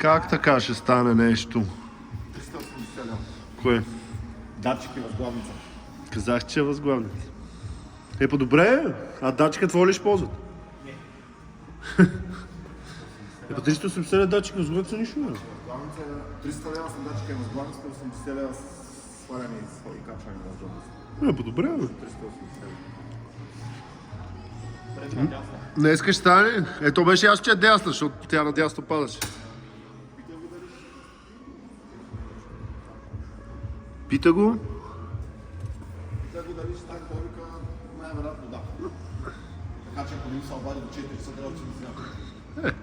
Как така ще стане нещо? 380 лева. Кое? Датчик и възглавница. Казах, че е възглавница. По-добре, а датчика твой ли ще ползват? Не. По 380 датчика възглавница нищо не. Възглавница е 300 лева с датчика и възглавница, 80 лева с сваляне и качване на възглавница. По-добре, бе. 380 лева. Днеска ще стане. Ето беше аз, че е дясна, защото тя на дясно падаше. Пита го. Пита го дали ще стане повика, най-вероятно да. Така че ако не ми се обади до 4 часа, трябва да си взема.